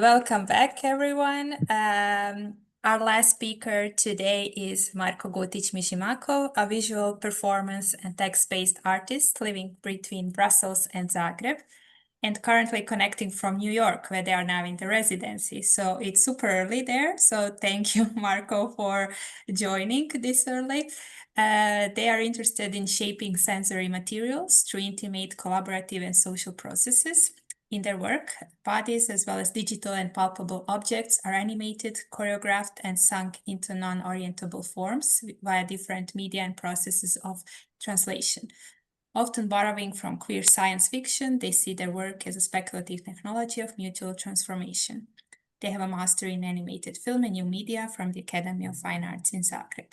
Welcome back, everyone. Our last speaker today is Marko Gutić Mižimakov, a visual performance and text-based artist living between Brussels and Zagreb, and currently connecting from New York, where they are now in the residency. So it's super early there. So thank you, Marko, for joining this early. They are interested in shaping sensory materials through intimate, collaborative, and social processes. In their work, bodies as well as digital and palpable objects are animated, choreographed, and sunk into non-orientable forms via different media and processes of translation. Often borrowing from queer science fiction, they see their work as a speculative technology of mutual transformation. They have a master in animated film and new media from the Academy of Fine Arts in Zagreb.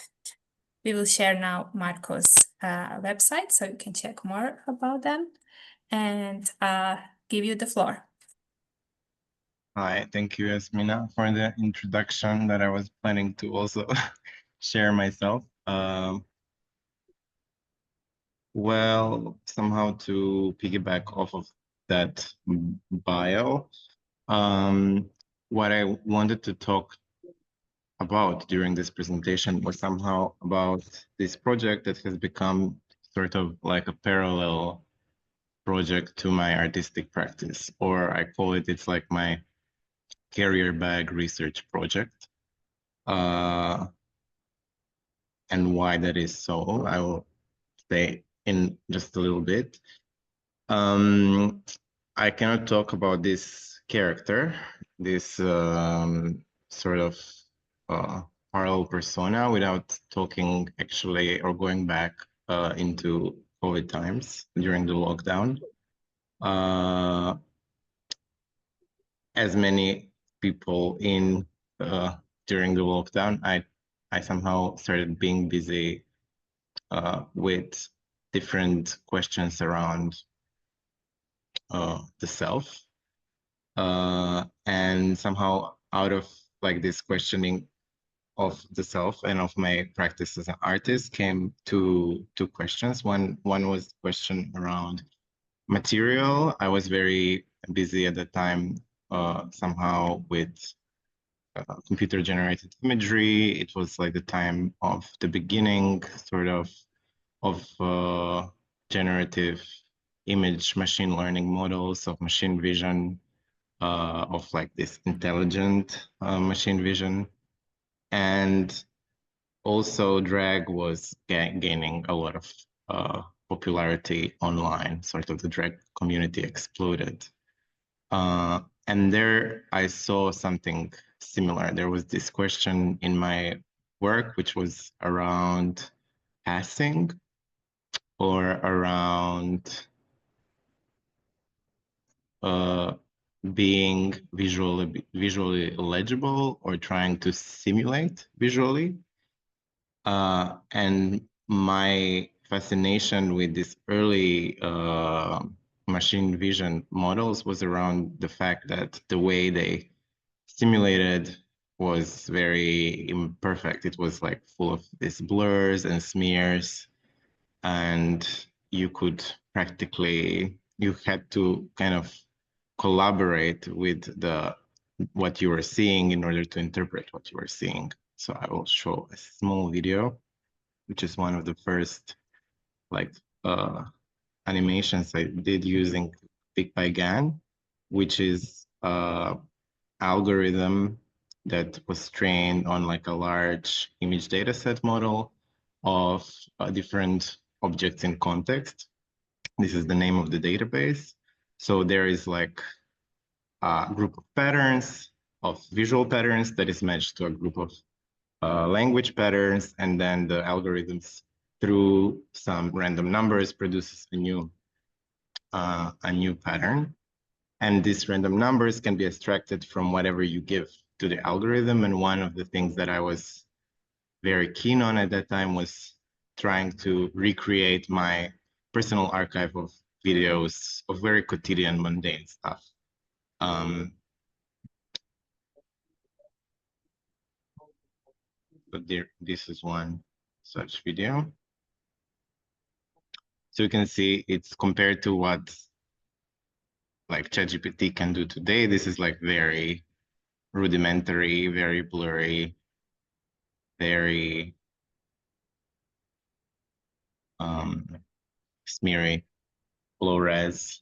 We will share now Marko's website so you can check more about them, and give you the floor. Hi, thank you, Yasmina, for the introduction that I was planning to also share myself. Well, somehow to piggyback off of that bio, what I wanted to talk about during this presentation was somehow about this project that has become sort of like a parallel project to my artistic practice, or I call it, it's like my carrier bag research project. And why that is so, I will say in just a little bit. I cannot talk about this character, this sort of parallel persona without talking actually or going back into COVID times during the lockdown. As many people in during the lockdown, I somehow started being busy with different questions around the self, and somehow out of like this questioning of the self and of my practice as an artist came two questions. One was the question around material. I was very busy at the time somehow with computer generated imagery. It was like the time of the beginning sort of generative image machine learning models, of machine vision, of like this intelligent machine vision. And also drag was gaining a lot of popularity online. Sort of the drag community exploded. And there I saw something similar. There was this question in my work, which was around passing, or around being visually legible, or trying to simulate visually. And my fascination with this early machine vision models was around the fact that the way they simulated was very imperfect. It was like full of these blurs and smears, and you could practically, you had to kind of collaborate with what you were seeing in order to interpret what you were seeing. So I will show a small video, which is one of the first like animations I did using PyGAN, which is algorithm that was trained on like a large image data set model of different objects in context. This is the name of the database. So there is like a group of patterns, of visual patterns, that is matched to a group of language patterns, and then the algorithms through some random numbers produces a new pattern. And these random numbers can be extracted from whatever you give to the algorithm. And one of the things that I was very keen on at that time was trying to recreate my personal archive of videos of very quotidian, mundane stuff. But this is one such video. So you can see it's compared to what like ChatGPT can do today. This is like very rudimentary, very blurry, very smeary, low res,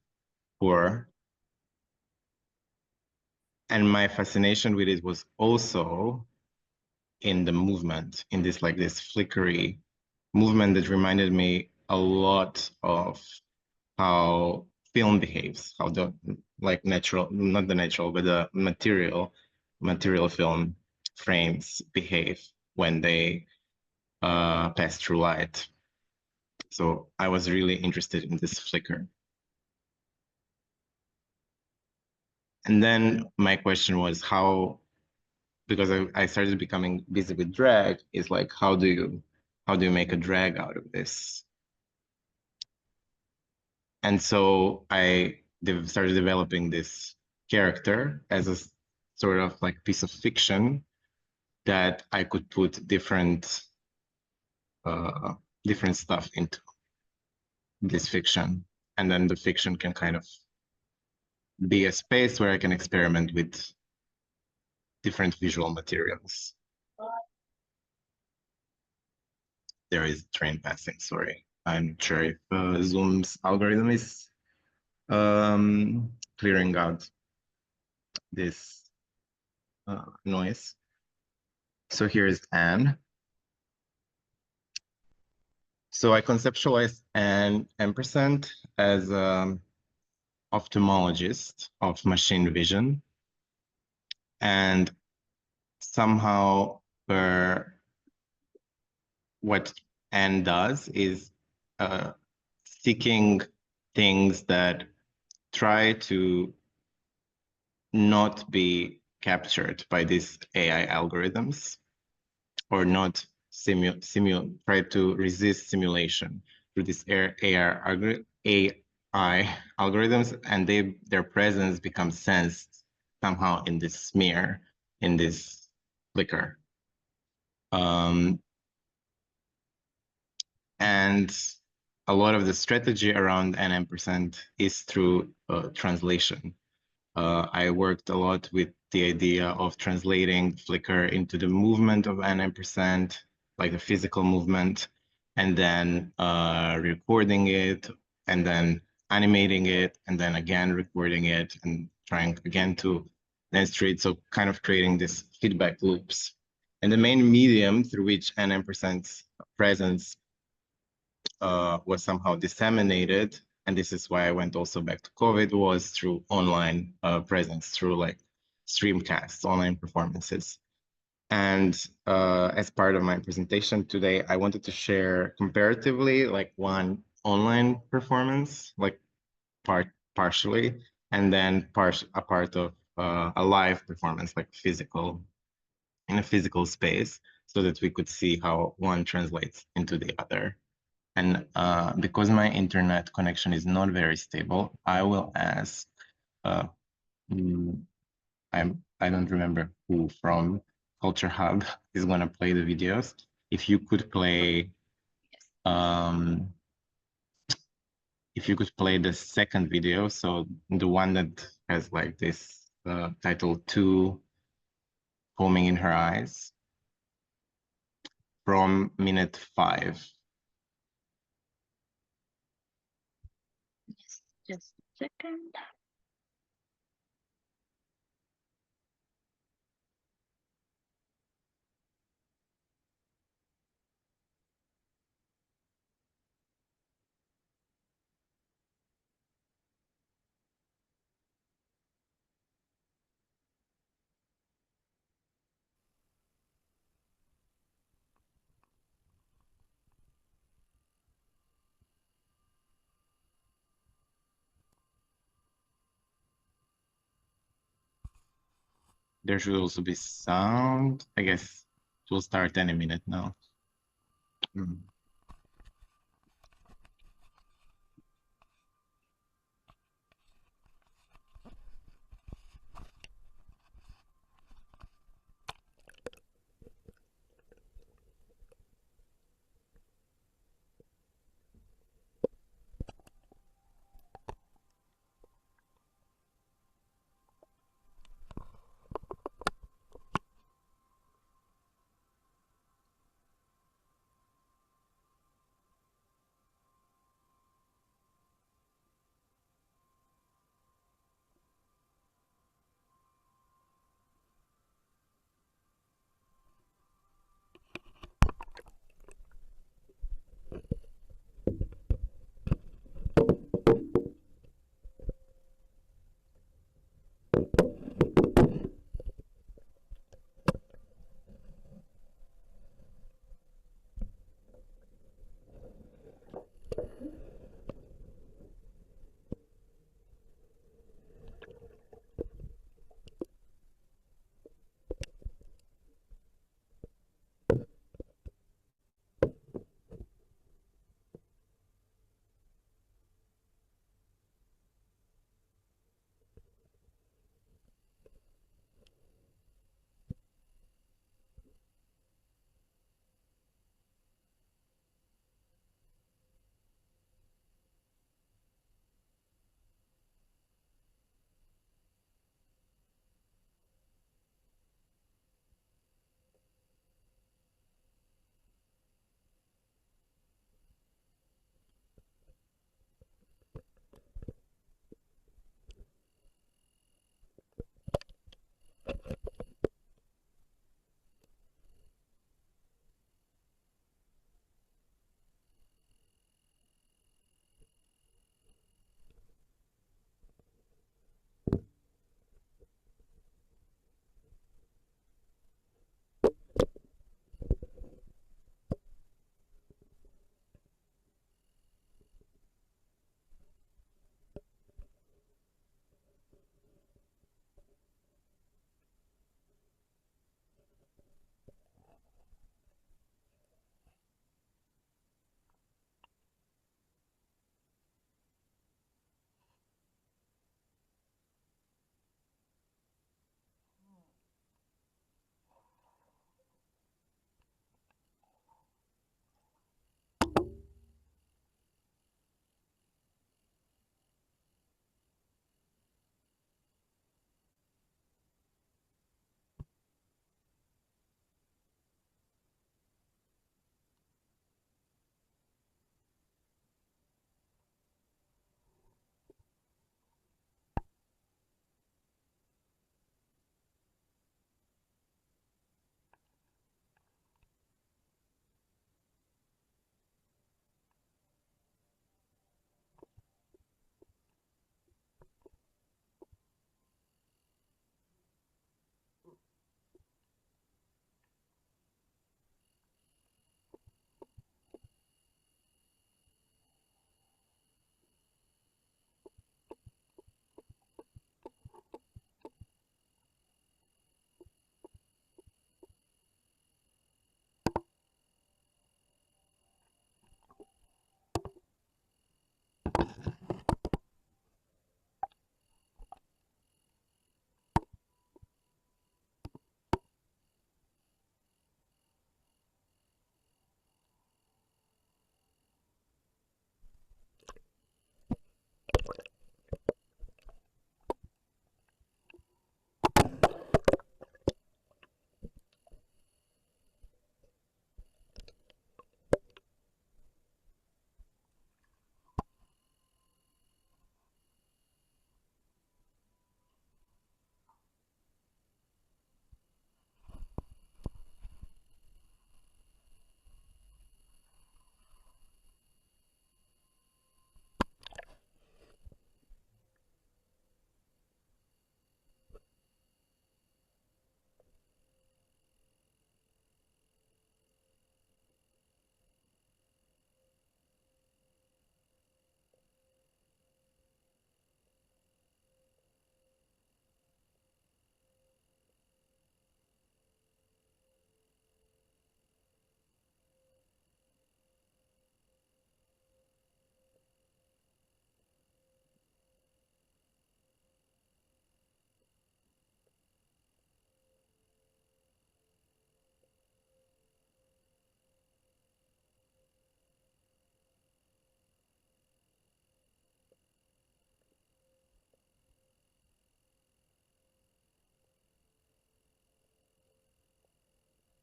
poor. And my fascination with it was also in the movement, in this flickery movement that reminded me a lot of how film behaves, how the not the natural, but the material film frames behave when they pass through light. So I was really interested in this flicker. And then my question was how, because I started becoming busy with drag, is like, how do you make a drag out of this? And so I started developing this character as a sort of like piece of fiction that I could put different stuff into this fiction. And then the fiction can kind of be a space where I can experiment with different visual materials. There is a train passing, sorry. I'm not sure if Zoom's algorithm is clearing out this noise. So here's Anne. So I conceptualized an Ampersand as an ophthalmologist of machine vision. And somehow what Anne does is seeking things that try to not be captured by these AI algorithms, or not try to resist simulation through these AI algorithms, and their presence becomes sensed somehow in this smear, in this flicker. And a lot of the strategy around an Ampersand is through translation. I worked a lot with the idea of translating flicker into the movement of an Ampersand, like the physical movement, and then recording it, and then animating it, and then again recording it, and trying again to demonstrate, so kind of creating this feedback loops. And the main medium through which an Ampersand's presence was somehow disseminated, and this is why I went also back to COVID, was through online presence, through like streamcasts, online performances. And as part of my presentation today, I wanted to share comparatively like one online performance, like partially, and then a part of a live performance, like in a physical space, so that we could see how one translates into the other. And because my internet connection is not very stable, I will ask, I don't remember who from Culture Hub is going to play the videos. If you could play, the second video, so the one that has like this title 2, Foaming in Her Eyes, from minute 5. Yes, just a second. There should also be sound. I guess it will start any minute now.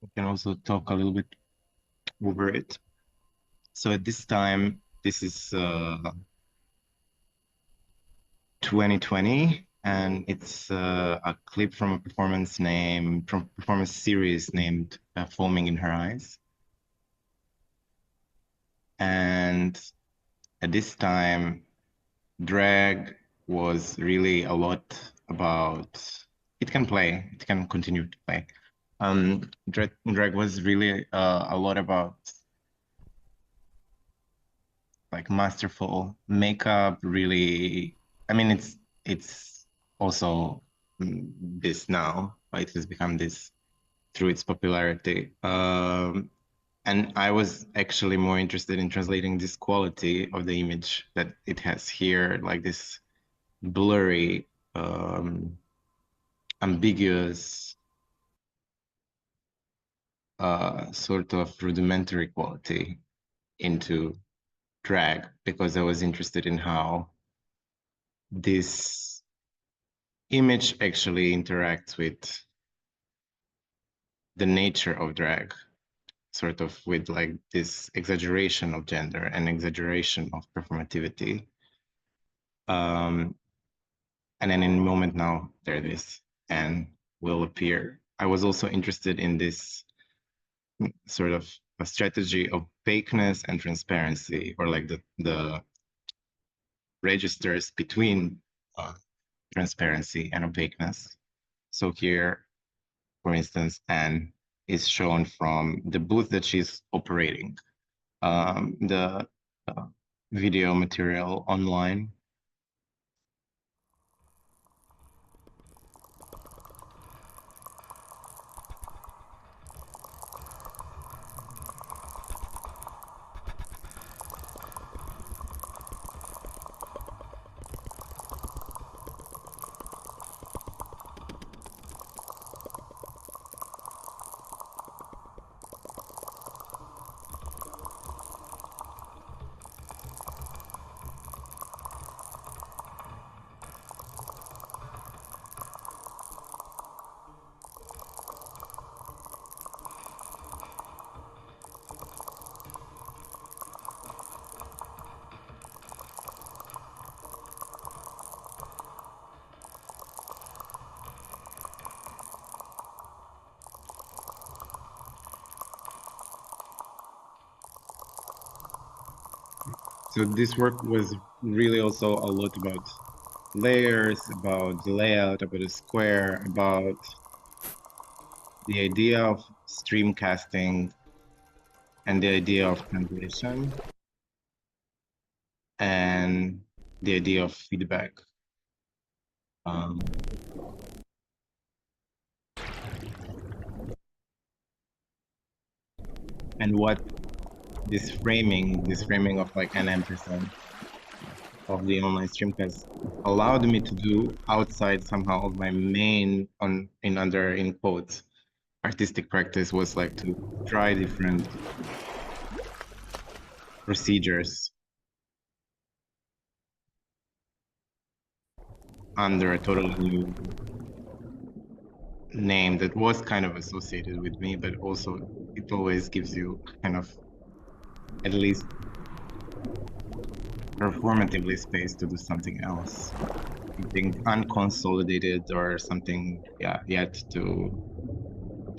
I can also talk a little bit over it. So at this time, this is 2020, and it's a clip from a performance series named Foaming in Her Eyes. And at this time, drag was really a lot about, it can continue to play. Drag was really a lot about like masterful makeup, really. I mean, it's also this now, it has become this through its popularity. And I was actually more interested in translating this quality of the image that it has here, like this blurry, ambiguous, sort of rudimentary quality into drag, because I was interested in how this image actually interacts with the nature of drag, sort of with like this exaggeration of gender and exaggeration of performativity. And then in a moment now, there it is, and will appear. I was also interested in this sort of a strategy of opaqueness and transparency, or like the registers between transparency and opaqueness. So here, for instance, Anne is shown from the booth that she's operating. The video material online. So this work was really also a lot about layers, about the layout, about the square, about the idea of stream casting and the idea of translation and the idea of feedback. And what this framing of like an ampersand of the online streamcast allowed me to do outside somehow of my main in quotes artistic practice, was like to try different procedures under a totally new name that was kind of associated with me, but also it always gives you kind of at least performatively space to do something else, something unconsolidated or something yet to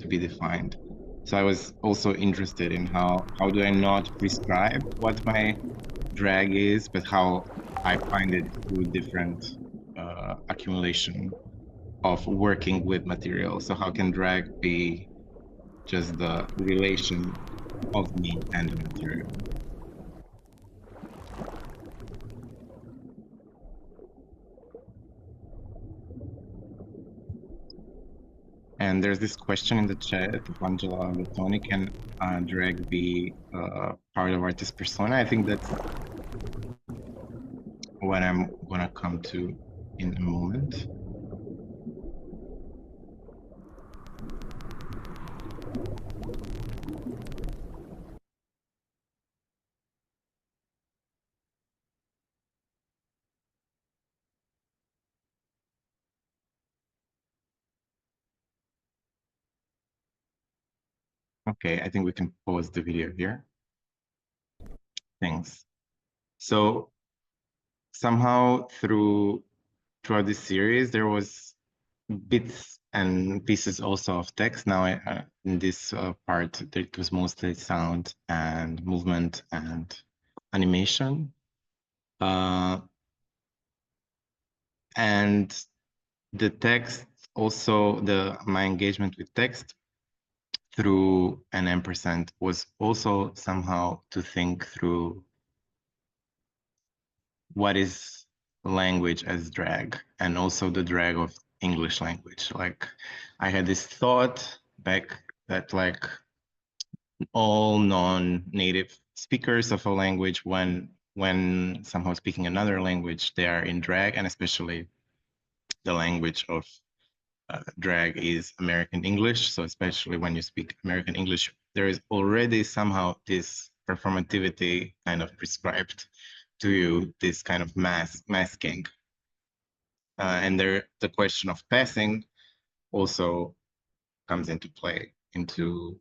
be defined. So I was also interested in how do I not prescribe what my drag is, but how I find it through different accumulation of working with material. So how can drag be just the relation of me and the material? And there's this question in the chat of Angela Bertoni, can drag be part of artist persona? I think that's what I'm gonna come to in a moment. Okay, I think we can pause the video here. Thanks. So somehow throughout this series, there was bits and pieces also of text. Now in this part, it was mostly sound and movement and animation. And the text, also my engagement with text through an ampersand was also somehow to think through what is language as drag, and also the drag of English language. Like I had this thought back that like all non-native speakers of a language, when somehow speaking another language, they are in drag, and especially the language of drag is American English. So especially when you speak American English, there is already somehow this performativity kind of prescribed to you, this kind of masking. And the question of passing also comes into play, into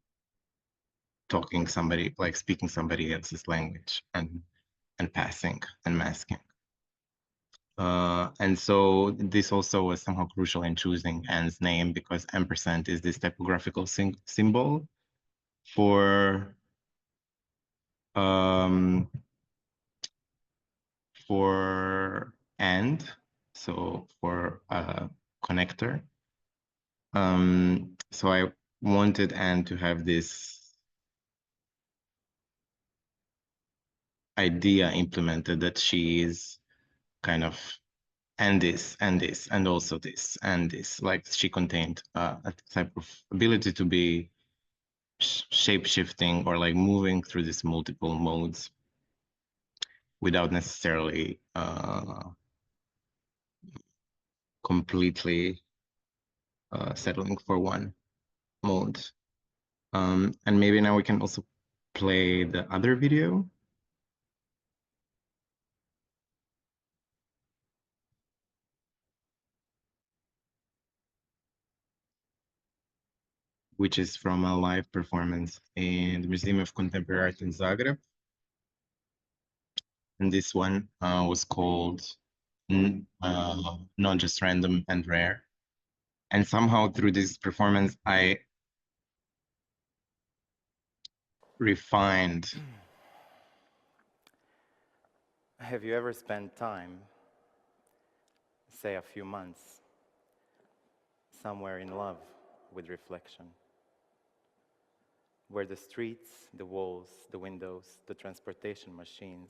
talking somebody, like speaking somebody else's language, and passing and masking. And so this also was somehow crucial in choosing Anne's name, because ampersand is this typographical symbol for and, so for a connector. So I wanted Anne to have this idea implemented that she is kind of and this and this and also this and this, like she contained a type of ability to be shape-shifting, or like moving through these multiple modes without necessarily completely settling for one mode. And maybe now we can also play the other video. Which is from a live performance in the Museum of Contemporary Art in Zagreb. And this one was called Not Just Random and Rare. And somehow through this performance, I refined. Have you ever spent time, say a few months, somewhere in love with reflection? Where the streets, the walls, the windows, the transportation machines,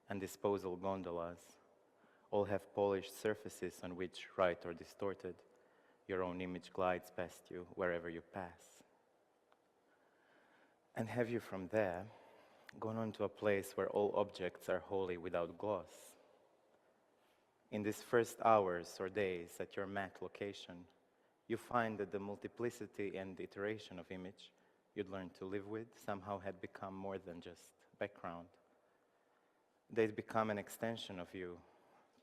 and disposal gondolas all have polished surfaces on which, right or distorted, your own image glides past you wherever you pass. And have you from there gone on to a place where all objects are wholly without gloss? In these first hours or days at your mat location, you find that the multiplicity and iteration of image you'd learned to live with somehow had become more than just background. They'd become an extension of you,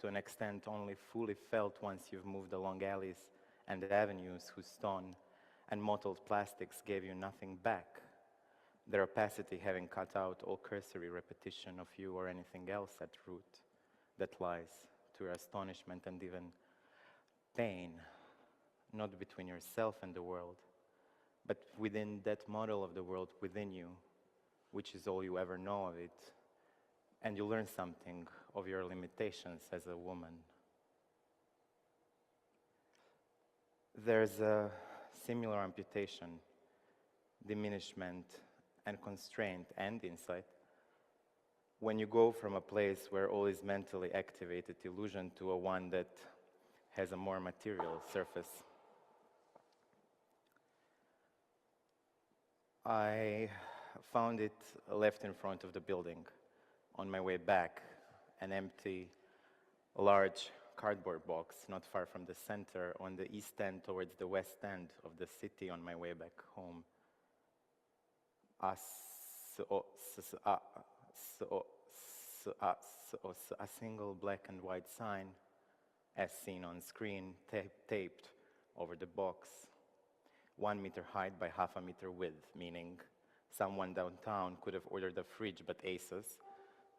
to an extent only fully felt once you've moved along alleys and avenues whose stone and mottled plastics gave you nothing back, their opacity having cut out all cursory repetition of you or anything else at root that lies, to your astonishment and even pain, not between yourself and the world, but within that model of the world within you, which is all you ever know of it, and you learn something of your limitations as a woman. There's a similar amputation, diminishment, and constraint and insight when you go from a place where all is mentally activated illusion to a one that has a more material surface. I found it left in front of the building on my way back, an empty, large cardboard box not far from the center on the east end towards the west end of the city on my way back home. A single black and white sign, as seen on screen, taped over the box. 1 meter height by half a meter width, meaning someone downtown could have ordered a fridge, but ASOS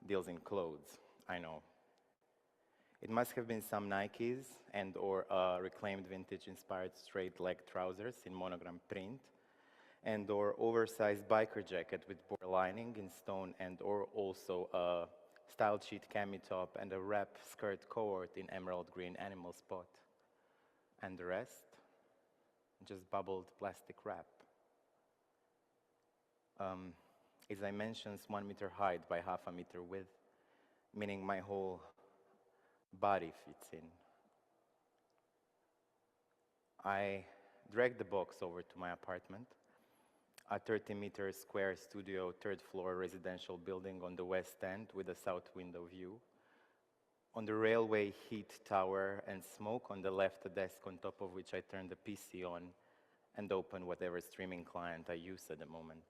deals in clothes. I know. It must have been some Nikes and or reclaimed vintage-inspired straight-leg trousers in monogram print, and or oversized biker jacket with bore lining in stone, and or also a style sheet cami top and a wrap skirt cohort in emerald green animal spot. And the rest, just bubbled plastic wrap. As I mentioned, 1 meter height by half a meter width, meaning my whole body fits in. I dragged the box over to my apartment, a 30-meter square studio, third-floor residential building on the west end with a south window view. On the railway heat tower and smoke, on the left a desk on top of which I turned the PC on and opened whatever streaming client I use at the moment.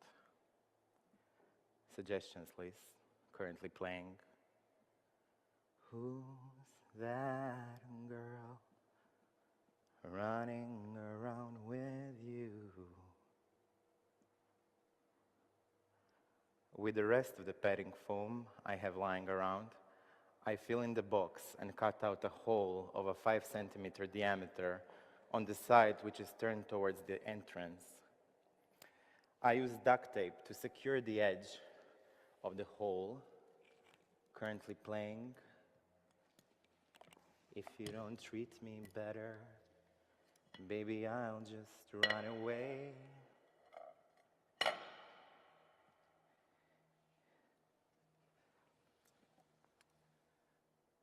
Suggestions list, currently playing. Who's that girl running around with you? With the rest of the padding foam I have lying around, I fill in the box and cut out a hole of a 5-centimeter diameter on the side which is turned towards the entrance. I use duct tape to secure the edge of the hole, currently playing. If you don't treat me better, baby, I'll just run away.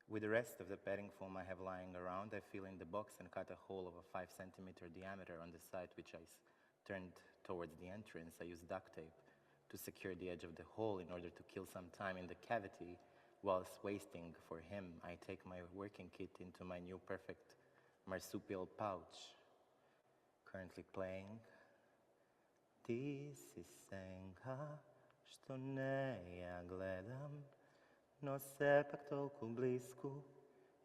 With the rest of the padding foam I have lying around, I fill in the box and cut a hole of a 5-centimeter diameter on the side which I turned towards the entrance. I use duct tape to secure the edge of the hole in order to kill some time in the cavity whilst waiting for him. I take my working kit into my new perfect marsupial pouch, currently playing. Ti si senka, što ne ja gledam, no sepak toliko blisku,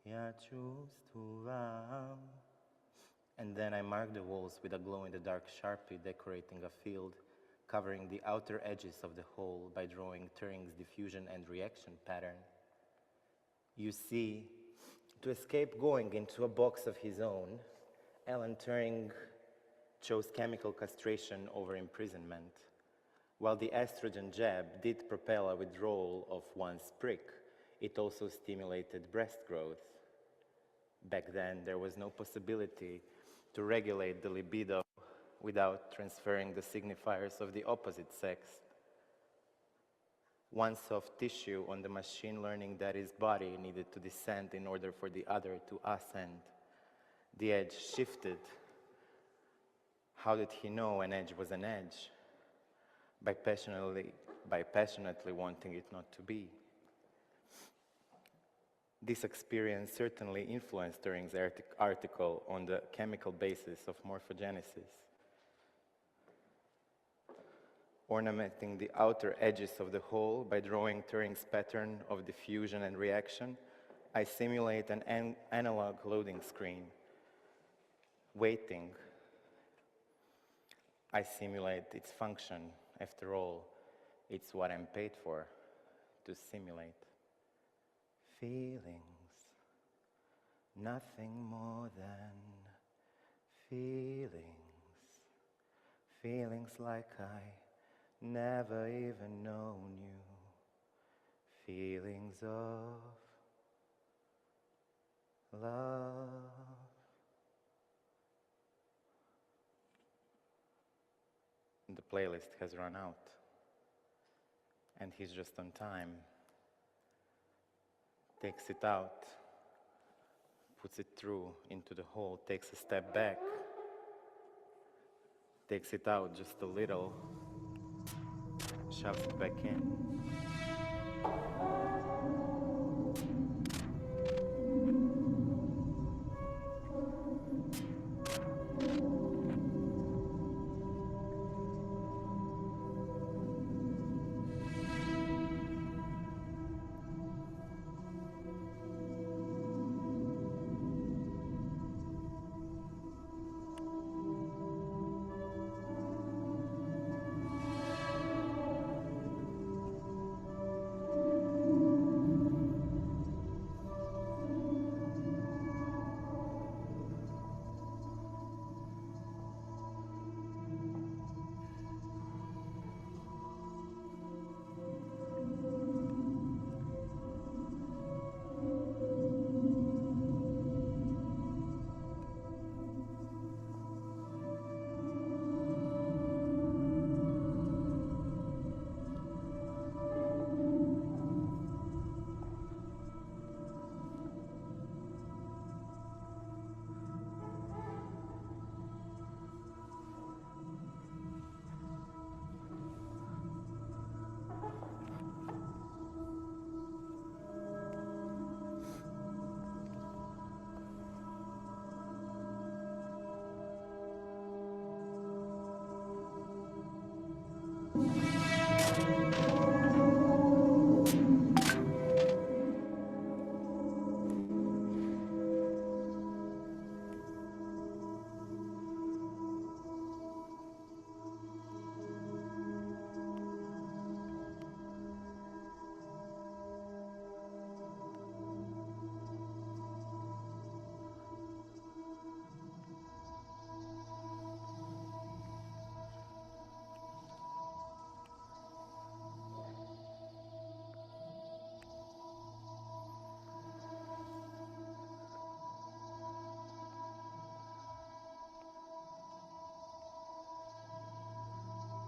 ja čustvujem. And then I mark the walls with a glow-in-the-dark Sharpie, decorating a field, covering the outer edges of the hole by drawing Turing's diffusion and reaction pattern. You see, to escape going into a box of his own, Alan Turing chose chemical castration over imprisonment. While the estrogen jab did propel a withdrawal of one's prick, it also stimulated breast growth. Back then, there was no possibility to regulate the libido without transferring the signifiers of the opposite sex. One soft tissue on the machine learning daddy's body needed to descend in order for the other to ascend. The edge shifted. How did he know an edge was an edge? By passionately wanting it not to be. This experience certainly influenced Turing's article on the chemical basis of morphogenesis. Ornamenting the outer edges of the hole by drawing Turing's pattern of diffusion and reaction, I simulate an analog loading screen. Waiting. I simulate its function. After all, it's what I'm paid for, to simulate. Feelings, nothing more than feelings. Feelings like I never even known you. Feelings of love. The playlist has run out, and he's just on time. Takes it out, puts it through into the hole, takes a step back, takes it out just a little, shoves it back in.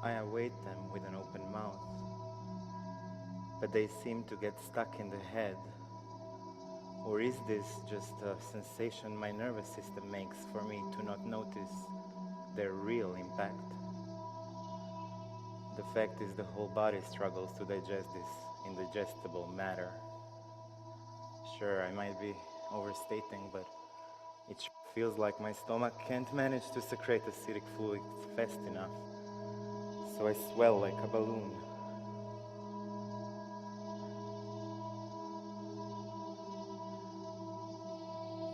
I await them with an open mouth, but they seem to get stuck in the head. Or is this just a sensation my nervous system makes for me to not notice their real impact? The fact is the whole body struggles to digest this indigestible matter. Sure, I might be overstating, but it feels like my stomach can't manage to secrete acidic fluids fast enough, so I swell like a balloon.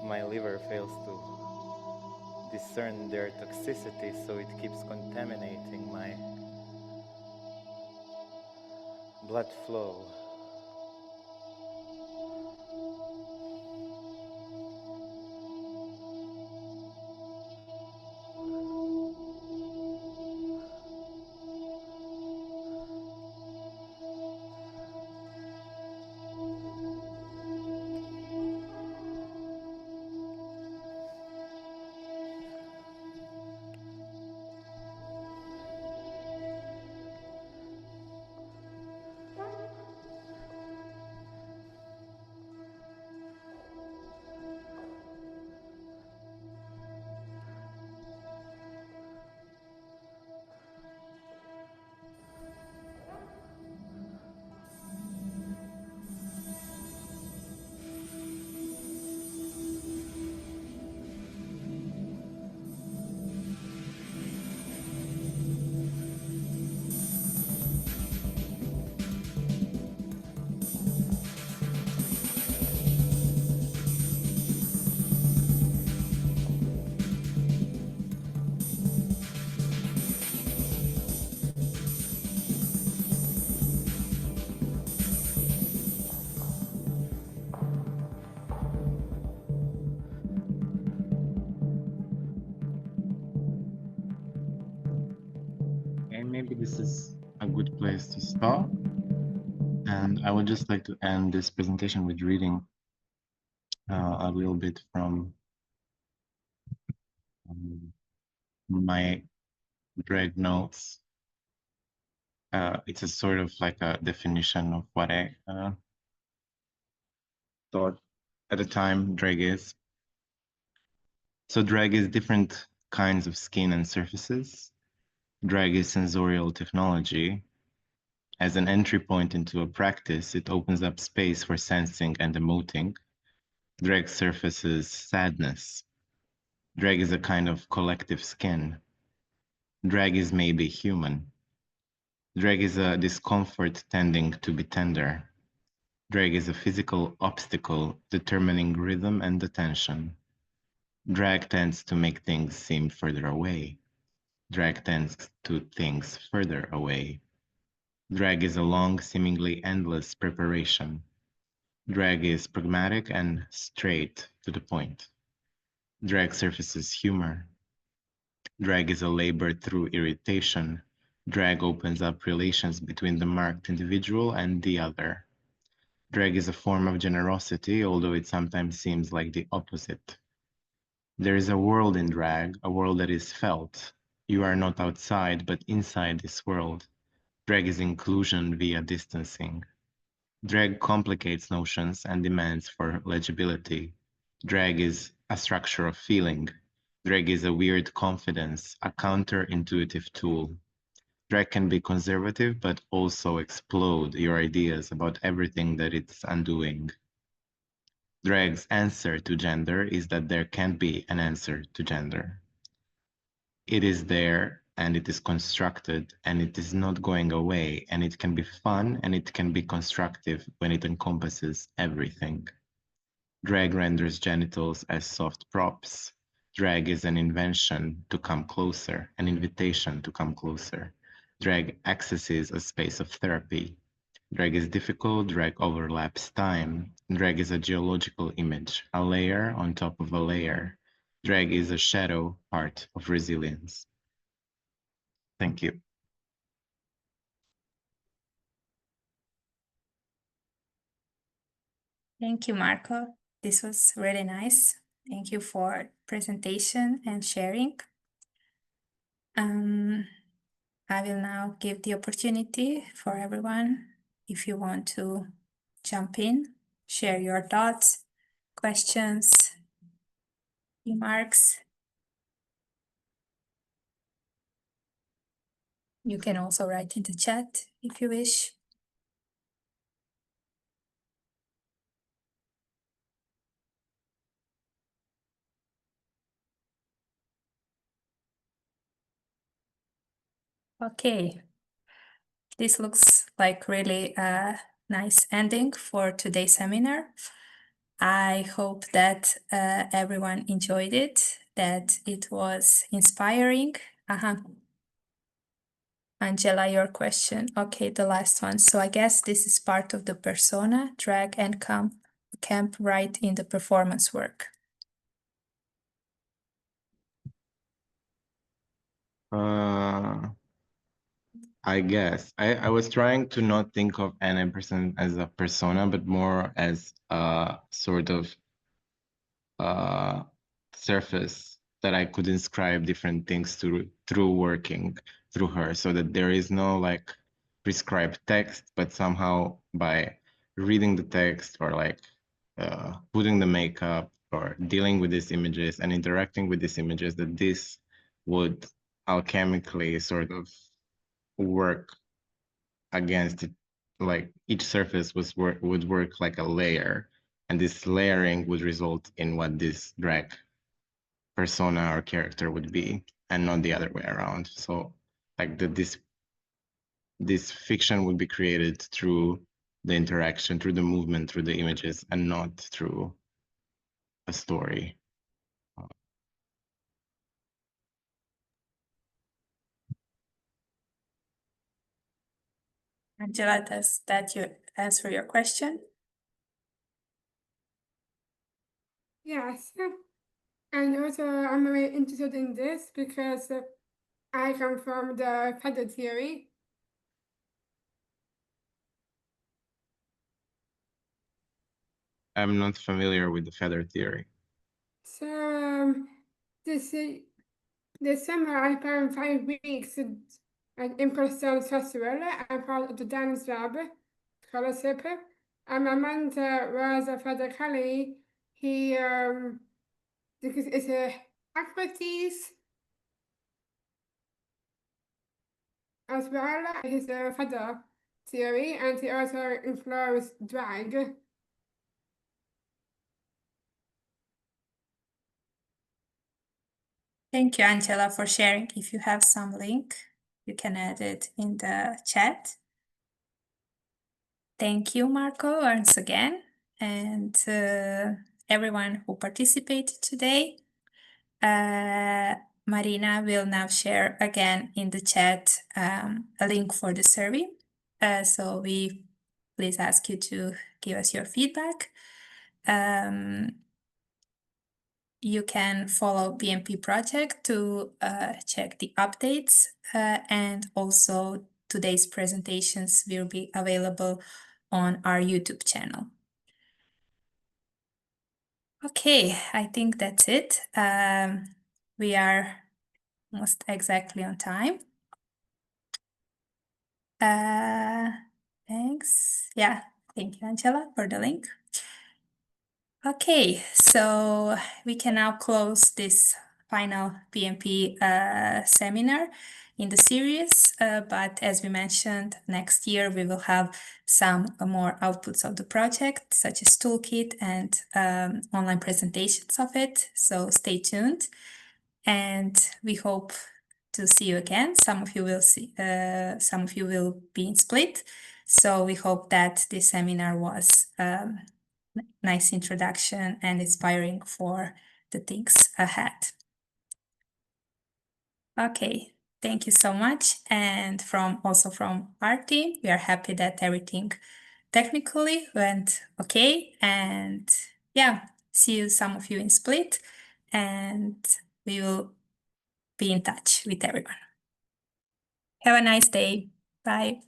My liver fails to discern their toxicity, so it keeps contaminating my blood flow. And maybe this is a good place to stop. And I would just like to end this presentation with reading a little bit from my drag notes. It's a sort of like a definition of what I thought at the time drag is. So drag is different kinds of skin and surfaces. Drag is sensorial technology. As an entry point into a practice, it opens up space for sensing and emoting. Drag surfaces sadness. Drag is a kind of collective skin. Drag is maybe human. Drag is a discomfort tending to be tender. Drag is a physical obstacle determining rhythm and attention. Drag tends to make things seem further away. Drag tends to things further away. Drag is a long, seemingly endless preparation. Drag is pragmatic and straight to the point. Drag surfaces humor. Drag is a labor through irritation. Drag opens up relations between the marked individual and the other. Drag is a form of generosity, although it sometimes seems like the opposite. There is a world in drag, a world that is felt. You are not outside, but inside this world. Drag is inclusion via distancing. Drag complicates notions and demands for legibility. Drag is a structure of feeling. Drag is a weird confidence, a counterintuitive tool. Drag can be conservative, but also explode your ideas about everything that it's undoing. Drag's answer to gender is that there can't be an answer to gender. It is there and it is constructed and it is not going away, and it can be fun and it can be constructive when it encompasses everything. Drag renders genitals as soft props. Drag is an invention to come closer, an invitation to come closer. Drag accesses a space of therapy. Drag is difficult, drag overlaps time. Drag is a geological image, a layer on top of a layer. Drag is a shadow part of resilience. Thank you. Thank you, Marko. This was really nice. Thank you for presentation and sharing. I will now give the opportunity for everyone if you want to jump in, share your thoughts, questions, remarks. You can also write in the chat if you wish. Okay, this looks like really a nice ending for today's seminar. I hope that everyone enjoyed it, that it was inspiring. Angela, your question. Okay, the last one. So I guess this is part of the persona, drag and camp right in the performance work. I guess I was trying to not think of an Ampersand as a persona, but more as a sort of surface that I could inscribe different things to through working through her, so that there is no like prescribed text, but somehow by reading the text or like putting the makeup or dealing with these images and interacting with these images, that this would alchemically sort of work against it. Like each surface would work like a layer, and this layering would result in what this drag persona or character would be, and not the other way around. So like this fiction would be created through the interaction, through the movement, through the images, and not through a story. Angela, does that answer your question? Yes, and also I'm very interested in this because I come from the feather theory. I'm not familiar with the feather theory. So this summer I spent 5 weeks at Ampersand Festival. I'm part of the dance lab scholarship, and my mentor was Father Kelly. He because it's a expertise as well. His feather theory, and he also explores drag. Thank you, Angela, for sharing. If you have some link, you can add it in the chat. Thank you, Marko, once again, and everyone who participated today. Marina will now share again in the chat a link for the survey. So we please ask you to give us your feedback. You can follow PMP project to check the updates, and also today's presentations will be available on our YouTube channel. Okay, I think that's it. We are almost exactly on time. Thanks. Yeah, thank you, Angela, for the link. Okay, so we can now close this final PMP seminar in the series, but as we mentioned, next year we will have some more outputs of the project, such as toolkit and online presentations of it, so stay tuned, and we hope to see you again. Some of you will be in Split, so we hope that this seminar was nice introduction and inspiring for the things ahead. Okay, thank you so much. And also from our team, we are happy that everything technically went okay. And yeah, see you, some of you in Split, and we will be in touch with everyone. Have a nice day. Bye.